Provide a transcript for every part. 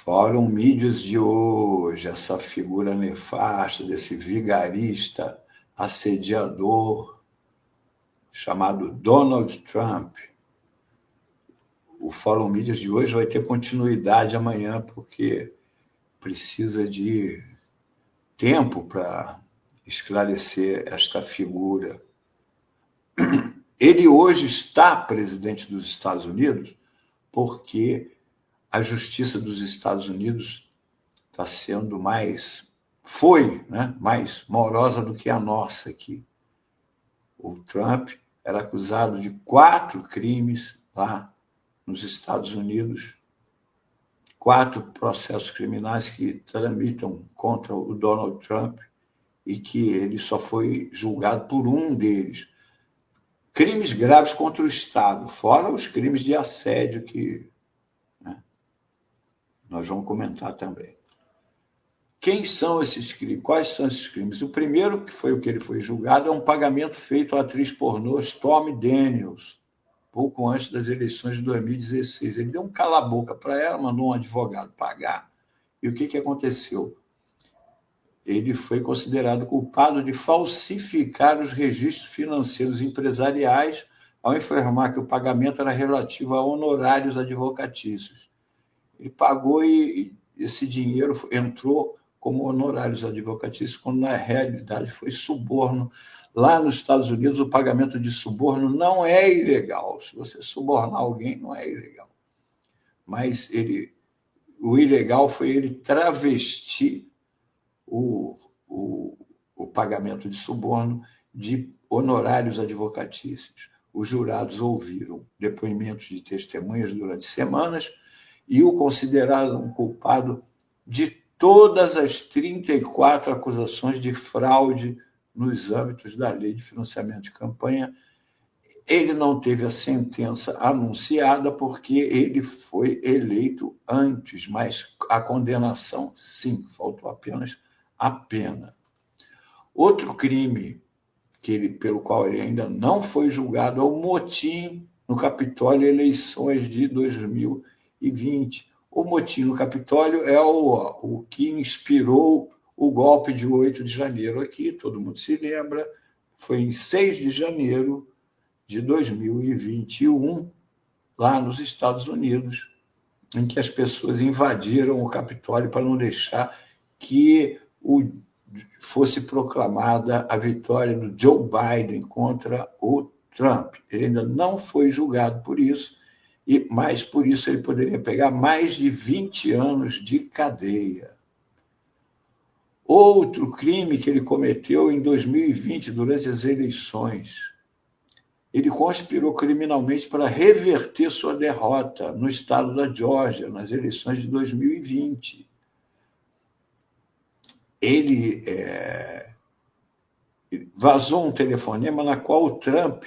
Fórum Mídias de hoje, essa figura nefasta desse vigarista, assediador, chamado Donald Trump. O Fórum Mídias de hoje vai ter continuidade amanhã, porque precisa de tempo para esclarecer esta figura. Ele hoje está presidente dos Estados Unidos porque a justiça dos Estados Unidos está sendo mais morosa do que a nossa aqui. O Trump era acusado de 4 crimes lá nos Estados Unidos, 4 processos criminais que tramitam contra o Donald Trump e que ele só foi julgado por um deles. Crimes graves contra o Estado, fora os crimes de assédio que nós vamos comentar também. Quem são esses crimes? Quais são esses crimes? O primeiro, que foi o que ele foi julgado, é um pagamento feito à atriz pornô Stormy Daniels, pouco antes das eleições de 2016. Ele deu um cala-boca para ela, mandou um advogado pagar. E o que aconteceu? Ele foi considerado culpado de falsificar os registros financeiros empresariais ao informar que o pagamento era relativo a honorários advocatícios. Ele pagou e esse dinheiro entrou como honorários advocatícios, quando na realidade foi suborno. Lá nos Estados Unidos, o pagamento de suborno não é ilegal. Se você subornar alguém, não é ilegal. Mas o ilegal foi ele travestir o pagamento de suborno de honorários advocatícios. Os jurados ouviram depoimentos de testemunhas durante semanas e o consideraram culpado de todas as 34 acusações de fraude nos âmbitos da Lei de Financiamento de Campanha. Ele não teve a sentença anunciada porque ele foi eleito antes, mas a condenação, sim, faltou apenas a pena. Outro crime pelo qual ele ainda não foi julgado é o motim no Capitólio, eleições de 2020. O motim no Capitólio é o que inspirou o golpe de 8 de janeiro aqui, todo mundo se lembra, foi em 6 de janeiro de 2021, lá nos Estados Unidos, em que as pessoas invadiram o Capitólio para não deixar que fosse proclamada a vitória do Joe Biden contra o Trump. Ele ainda não foi julgado por isso, mas por isso ele poderia pegar mais de 20 anos de cadeia. Outro crime que ele cometeu em 2020, durante as eleições, ele conspirou criminalmente para reverter sua derrota no estado da Geórgia, nas eleições de 2020. Ele vazou um telefonema na qual o Trump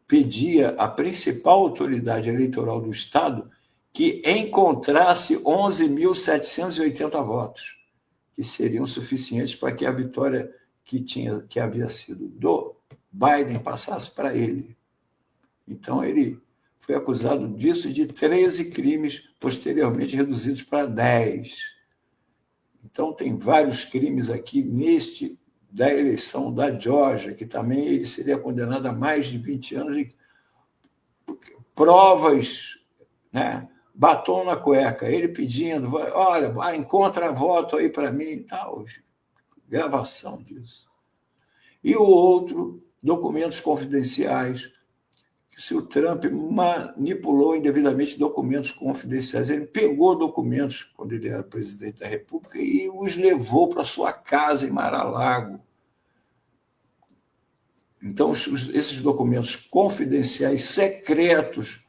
pedia à principal autoridade eleitoral do estado que encontrasse 11.780 votos, que seriam suficientes para que a vitória que havia sido do Biden passasse para ele. Então, ele foi acusado disso e de 13 crimes, posteriormente reduzidos para 10. Então, tem vários crimes aqui da eleição da Geórgia, que também ele seria condenado a mais de 20 anos de provas, batom na cueca, ele pedindo, olha, encontra voto aí para mim e tal, gravação disso. E o outro, documentos confidenciais, se o Trump manipulou indevidamente documentos confidenciais. Ele pegou documentos quando ele era presidente da República e os levou para sua casa em Mar-a-Lago. Então, esses documentos confidenciais secretos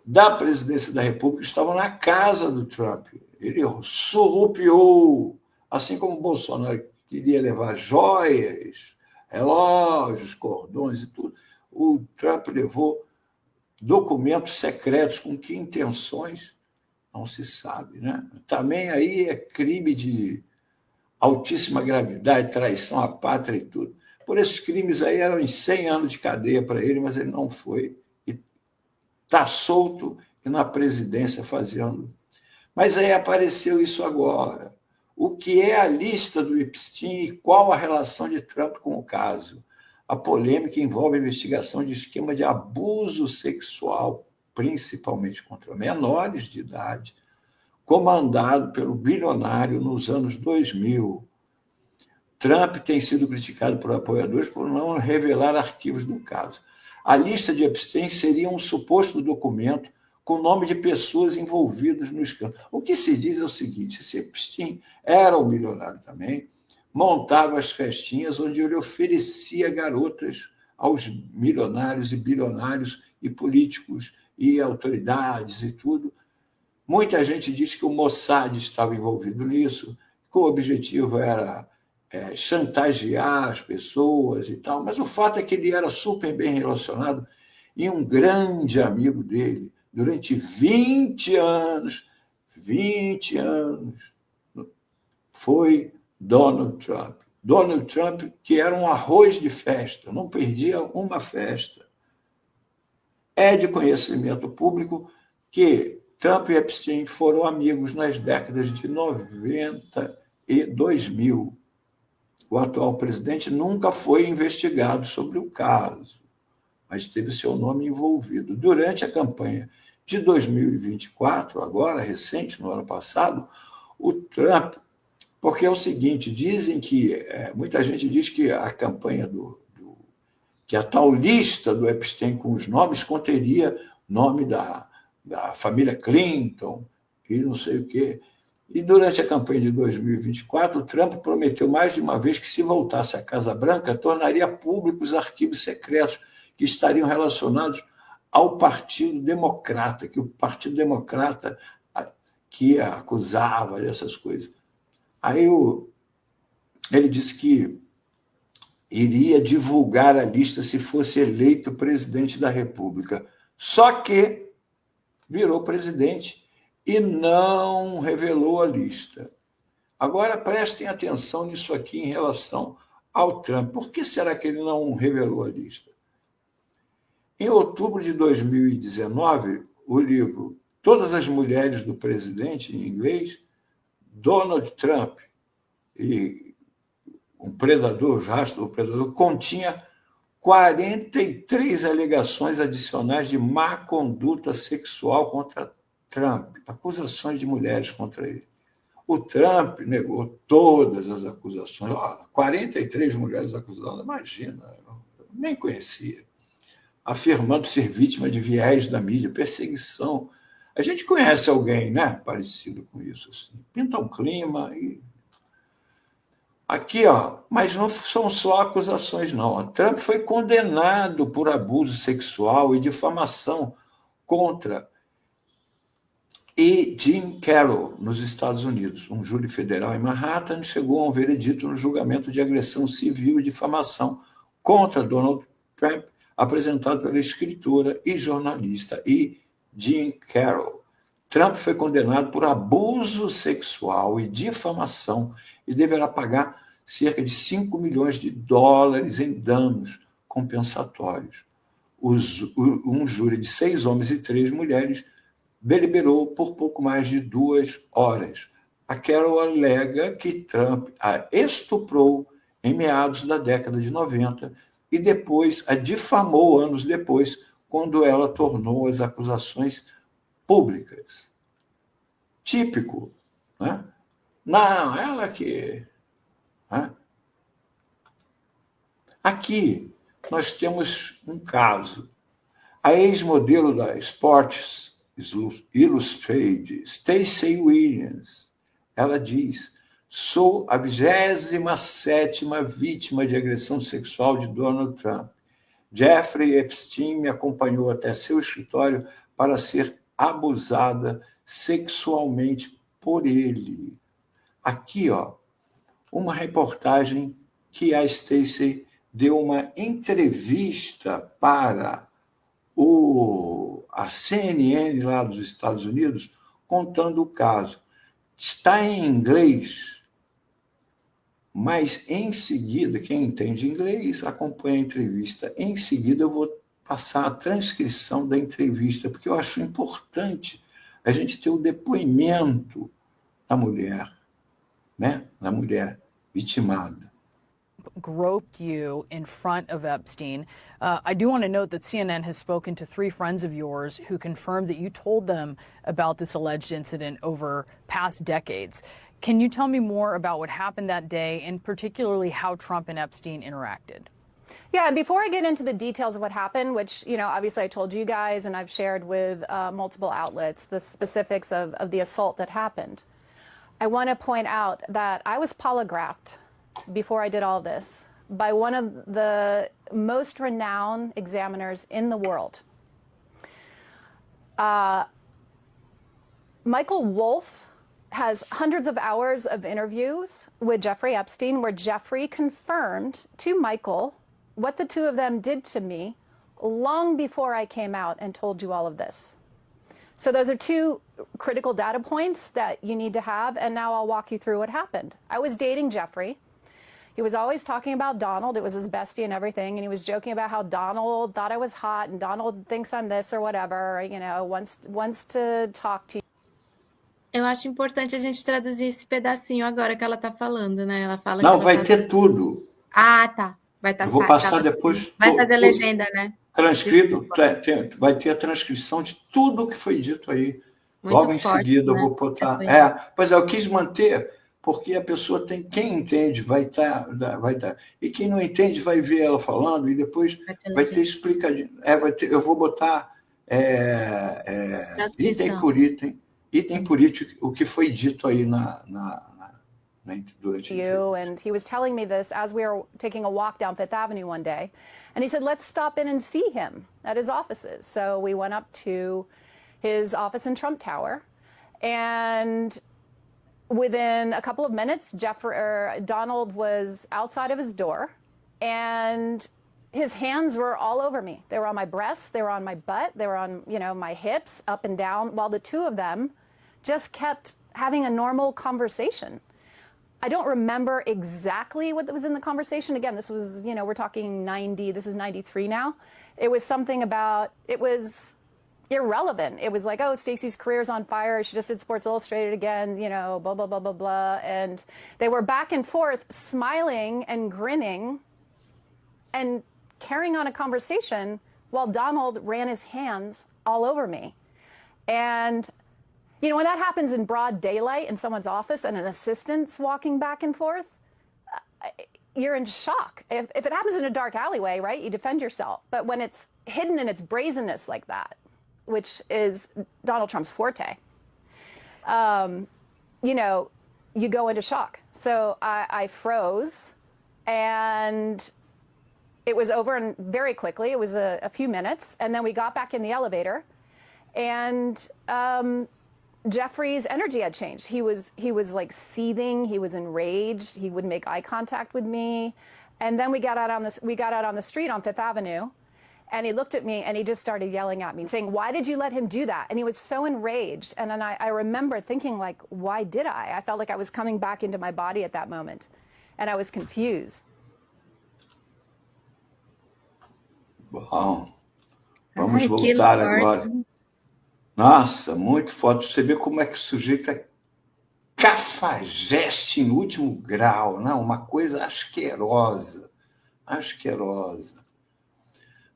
da presidência da República estavam na casa do Trump. Ele surrupiou, assim como o Bolsonaro queria levar joias, relógios, cordões e tudo. O Trump levou documentos secretos, com que intenções não se sabe, Também aí é crime de altíssima gravidade, traição à pátria e tudo. Por esses crimes aí eram em 100 anos de cadeia para ele, mas ele não foi. E está solto e na presidência fazendo Mas aí apareceu isso agora. O que é a lista do Epstein e qual a relação de Trump com o caso? A polêmica envolve a investigação de esquema de abuso sexual, principalmente contra menores de idade, comandado pelo bilionário nos anos 2000. Trump tem sido criticado por apoiadores por não revelar arquivos do caso. A lista de Epstein seria um suposto documento com o nome de pessoas envolvidas no escândalo. O que se diz é o seguinte: esse Epstein era um milionário também, montava as festinhas onde ele oferecia garotas aos milionários e bilionários e políticos e autoridades e tudo. Muita gente diz que o Mossad estava envolvido nisso, que o objetivo era chantagear as pessoas e tal, mas o fato é que ele era super bem relacionado e um grande amigo dele, durante 20 anos, foi Donald Trump. Donald Trump, que era um arroz de festa, não perdia uma festa. É de conhecimento público que Trump e Epstein foram amigos nas décadas de 90 e 2000. O atual presidente nunca foi investigado sobre o caso, mas teve seu nome envolvido. Durante a campanha de 2024, agora, recente, no ano passado, o Trump... Porque é o seguinte, dizem que... muita gente diz que a campanha que a tal lista do Epstein com os nomes conteria nome da família Clinton e não sei o quê. E durante a campanha de 2024, o Trump prometeu mais de uma vez que, se voltasse à Casa Branca, tornaria públicos os arquivos secretos que estariam relacionados ao Partido Democrata, que o Partido Democrata que acusava dessas coisas. Aí ele disse que iria divulgar a lista se fosse eleito presidente da República. Só que virou presidente e não revelou a lista. Agora, prestem atenção nisso aqui em relação ao Trump. Por que será que ele não revelou a lista? Em outubro de 2019, o livro Todas as Mulheres do Presidente, em inglês, Donald Trump e um predador, os rastros do predador, continha 43 alegações adicionais de má conduta sexual contra Trump, acusações de mulheres contra ele. O Trump negou todas as acusações. 43 mulheres acusadas, imagina, eu nem conhecia. Afirmando ser vítima de viés da mídia, perseguição. A gente conhece alguém, né, parecido com isso. Assim. Pinta um clima e... Aqui, mas não são só acusações, não. Trump foi condenado por abuso sexual e difamação contra Jim Carroll, nos Estados Unidos. Um júri federal em Manhattan chegou a um veredito no julgamento de agressão civil e difamação contra Donald Trump, apresentado pela escritora e jornalista Jim Carroll. Trump foi condenado por abuso sexual e difamação e deverá pagar cerca de 5 milhões de dólares em danos compensatórios. Um júri de 6 homens e 3 mulheres deliberou por pouco mais de 2 horas. A Carroll alega que Trump a estuprou em meados da década de 90 e depois a difamou anos depois, quando ela tornou as acusações públicas. Típico, né? Não, ela que... Né? Aqui nós temos um caso. A ex-modelo da Sports Illustrated, Stacey Williams, ela diz: sou a 27ª vítima de agressão sexual de Donald Trump. Jeffrey Epstein me acompanhou até seu escritório para ser abusada sexualmente por ele. Aqui, uma reportagem que a Stacey deu uma entrevista para a CNN lá dos Estados Unidos, contando o caso. Está em inglês, mas em seguida, quem entende inglês acompanha a entrevista. Em seguida, eu vou passar a transcrição da entrevista, porque eu acho importante a a gente ter o depoimento da mulher, né? Da mulher vitimada. Groped you in front of Epstein. I do want to note that CNN has spoken to 3 friends of yours who confirmed that you told them about this alleged incident over past decades. Can you tell me more about what happened that day and particularly how Trump and Epstein interacted? Yeah, and before I get into the details of what happened, which, obviously I told you guys and I've shared with multiple outlets, the specifics of the assault that happened, I want to point out that I was polygraphed before I did all this by one of the most renowned examiners in the world. Michael Wolff has hundreds of hours of interviews with Jeffrey Epstein where Jeffrey confirmed to Michael what the two of them did to me long before I came out and told you all of this. So those are 2 critical data points that you need to have, and now I'll walk you through what happened. I was dating Jeffrey. He was always talking about Donald. It was his bestie and everything, and he was joking about how Donald thought I was hot, and Donald thinks I'm this or whatever, wants to talk to you. Eu acho importante a gente traduzir esse pedacinho agora que ela tá falando, né? Ela fala Não, que vai ter tudo. Ah, tá. Vai estar Eu vou passar depois. Vai fazer legenda, né? Transcrito, vai ter a transcrição de tudo que foi dito aí. Muito Logo em forte, seguida, né? eu vou botar. Pois é, eu quis manter, porque a pessoa tem. Quem entende vai estar. E quem não entende vai ver ela falando e depois vai ter explicadinho. Eu vou botar item por item, o que foi dito aí durante you, and he was telling me this as we were taking a walk down Fifth Avenue one day, and he said, let's stop in and see him at his offices. So we went up to his office in Trump Tower, and within a couple of minutes, Donald was outside of his door, and his hands were all over me. They were on my breasts, they were on my butt, they were on, my hips, up and down, while the 2 of them just kept having a normal conversation. I don't remember exactly what was in the conversation. Again, this was, we're talking 90, this is 93 now. It was something about, it was irrelevant. It was like, oh, Stacey's career's on fire. She just did Sports Illustrated again, blah, blah, blah, blah, blah. And they were back and forth, smiling and grinning and carrying on a conversation while Donald ran his hands all over me. And when that happens in broad daylight in someone's office and an assistant's walking back and forth, you're in shock. If it happens in a dark alleyway, right, you defend yourself. But when it's hidden in its brazenness like that, which is Donald Trump's forte, you go into shock. So I froze, and it was over and very quickly. It was a few minutes, and then we got back in the elevator, and Jeffrey's energy had changed. He was like seething. He was enraged. He wouldn't make eye contact with me. And then we got out on the street on Fifth Avenue, and he looked at me and he just started yelling at me, saying, "Why did you let him do that?" And he was so enraged. And then I remember thinking, like, why did I? I felt like I was coming back into my body at that moment, and I was confused. Bom, vamos voltar agora. Nossa, muito forte. Você vê como é que o sujeito é cafajeste em último grau, não? Uma coisa asquerosa.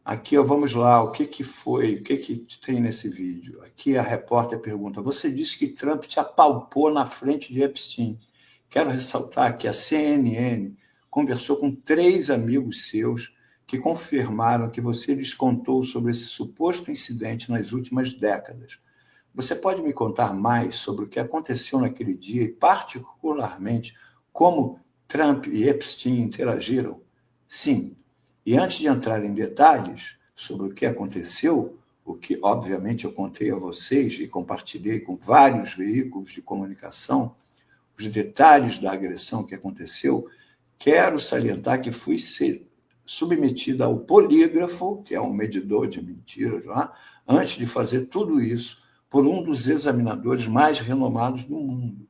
Aqui, vamos lá, o que foi, o que tem nesse vídeo? Aqui a repórter pergunta, você disse que Trump te apalpou na frente de Epstein. Quero ressaltar que a CNN conversou com 3 amigos seus que confirmaram que você lhes contou sobre esse suposto incidente nas últimas décadas. Você pode me contar mais sobre o que aconteceu naquele dia e, particularmente, como Trump e Epstein interagiram? Sim. E antes de entrar em detalhes sobre o que aconteceu, o que, obviamente, eu contei a vocês e compartilhei com vários veículos de comunicação, os detalhes da agressão que aconteceu, quero salientar que fui submetida ao polígrafo, que é um medidor de mentiras lá, antes de fazer tudo isso, por um dos examinadores mais renomados do mundo.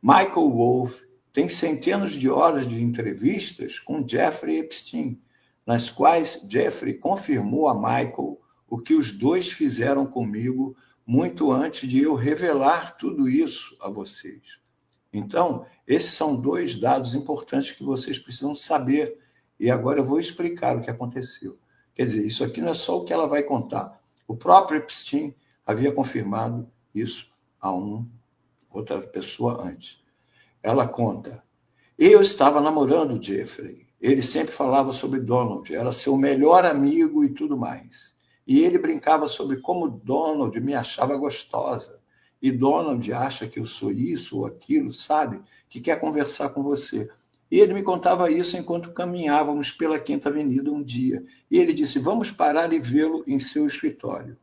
Michael Wolff tem centenas de horas de entrevistas com Jeffrey Epstein, nas quais Jeffrey confirmou a Michael o que os dois fizeram comigo muito antes de eu revelar tudo isso a vocês. Então, esses são 2 dados importantes que vocês precisam saber. E agora eu vou explicar o que aconteceu. Quer dizer, isso aqui não é só o que ela vai contar. O próprio Epstein havia confirmado isso a outra pessoa antes. Ela conta: eu estava namorando o Jeffrey. Ele sempre falava sobre Donald, era seu melhor amigo e tudo mais. E ele brincava sobre como Donald me achava gostosa. E Donald acha que eu sou isso ou aquilo, sabe? Que quer conversar com você. E ele me contava isso enquanto caminhávamos pela Quinta Avenida um dia. E ele disse: vamos parar e vê-lo em seu escritório.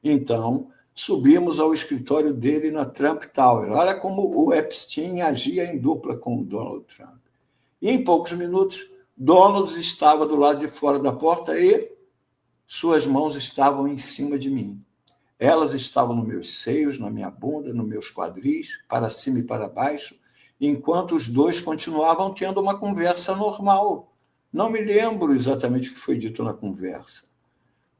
Então, subimos ao escritório dele na Trump Tower. Olha como o Epstein agia em dupla com o Donald Trump. E em poucos minutos, Donald estava do lado de fora da porta e suas mãos estavam em cima de mim. Elas estavam nos meus seios, na minha bunda, nos meus quadris, para cima e para baixo, enquanto os 2 continuavam tendo uma conversa normal. Não me lembro exatamente o que foi dito na conversa.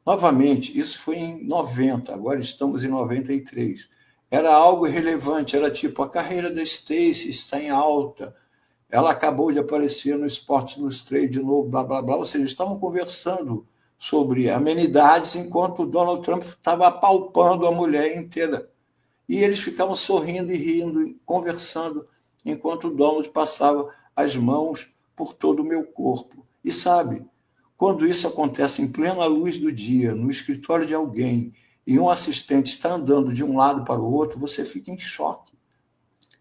Novamente, isso foi em 90, agora estamos em 93. Era algo irrelevante, era tipo: a carreira da Stacey está em alta, ela acabou de aparecer no Sports Illustrated de novo, blá, blá, blá. Ou seja, estavam conversando sobre amenidades enquanto o Donald Trump estava apalpando a mulher inteira. E eles ficavam sorrindo e rindo, e conversando, enquanto o Donald passava as mãos por todo o meu corpo. E sabe, quando isso acontece em plena luz do dia, no escritório de alguém, e um assistente está andando de um lado para o outro, você fica em choque.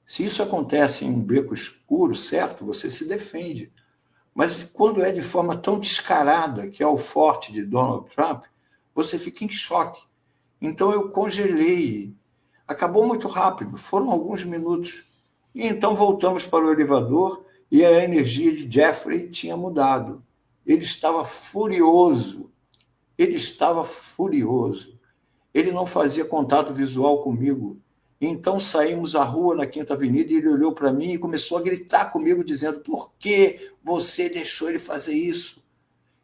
Se isso acontece em um beco escuro, certo, você se defende. Mas quando é de forma tão descarada, que é o forte de Donald Trump, você fica em choque. Então eu congelei. Acabou muito rápido, foram alguns minutos. E então voltamos para o elevador e a energia de Jeffrey tinha mudado. Ele estava furioso. Ele estava furioso. Ele não fazia contato visual comigo. Então saímos à rua na Quinta Avenida e ele olhou para mim e começou a gritar comigo, dizendo: por que você deixou ele fazer isso?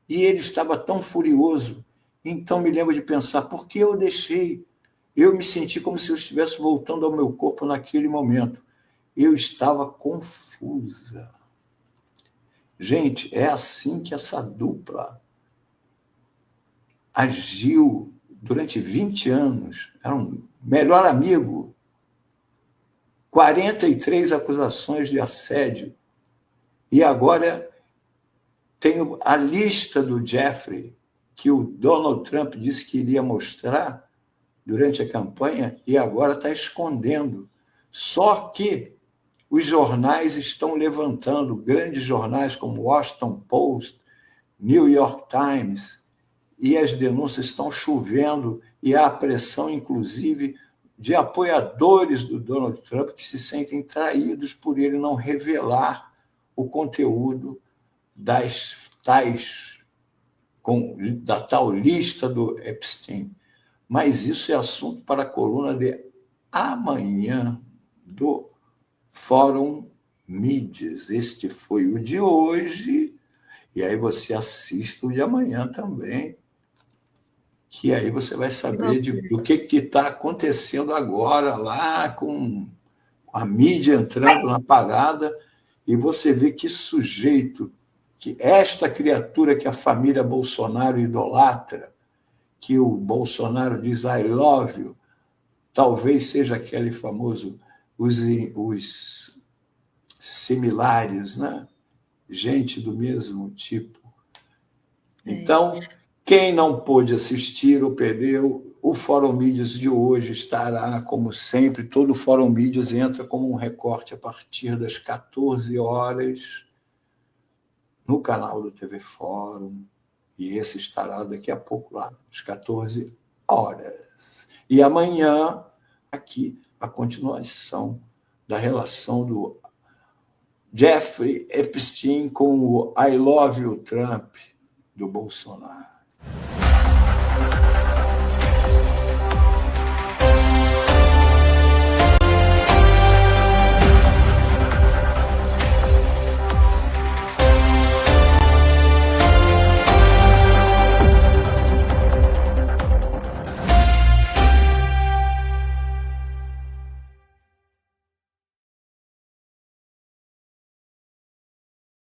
E ele estava tão furioso. Então me lembro de pensar: por que eu deixei? Eu me senti como se eu estivesse voltando ao meu corpo naquele momento. Eu estava confusa. Gente, é assim que essa dupla agiu durante 20 anos. Era um melhor amigo. 43 acusações de assédio. E agora tenho a lista do Jeffrey, que o Donald Trump disse que iria mostrar durante a campanha, e agora está escondendo. Só que os jornais estão levantando, grandes jornais como Washington Post, New York Times, e as denúncias estão chovendo, e há pressão, inclusive, de apoiadores do Donald Trump que se sentem traídos por ele não revelar o conteúdo da tal lista do Epstein. Mas isso é assunto para a coluna de amanhã do Fórum Mídias. Este foi o de hoje, e aí você assista o de amanhã também, que aí você vai saber do que está acontecendo agora lá com a mídia entrando na parada, e você vê que sujeito, que esta criatura que a família Bolsonaro idolatra, que o Bolsonaro diz I love you, talvez seja aquele famoso, os similares, né? Gente do mesmo tipo. Então, quem não pôde assistir ou perdeu, o Fórum Mídias de hoje estará, como sempre, todo o Fórum Mídias entra como um recorte a partir das 14 horas no canal do TV Fórum, e esse estará daqui a pouco lá, às 14 horas. E amanhã, aqui, a continuação da relação do Jeffrey Epstein com o I Love You Trump do Bolsonaro.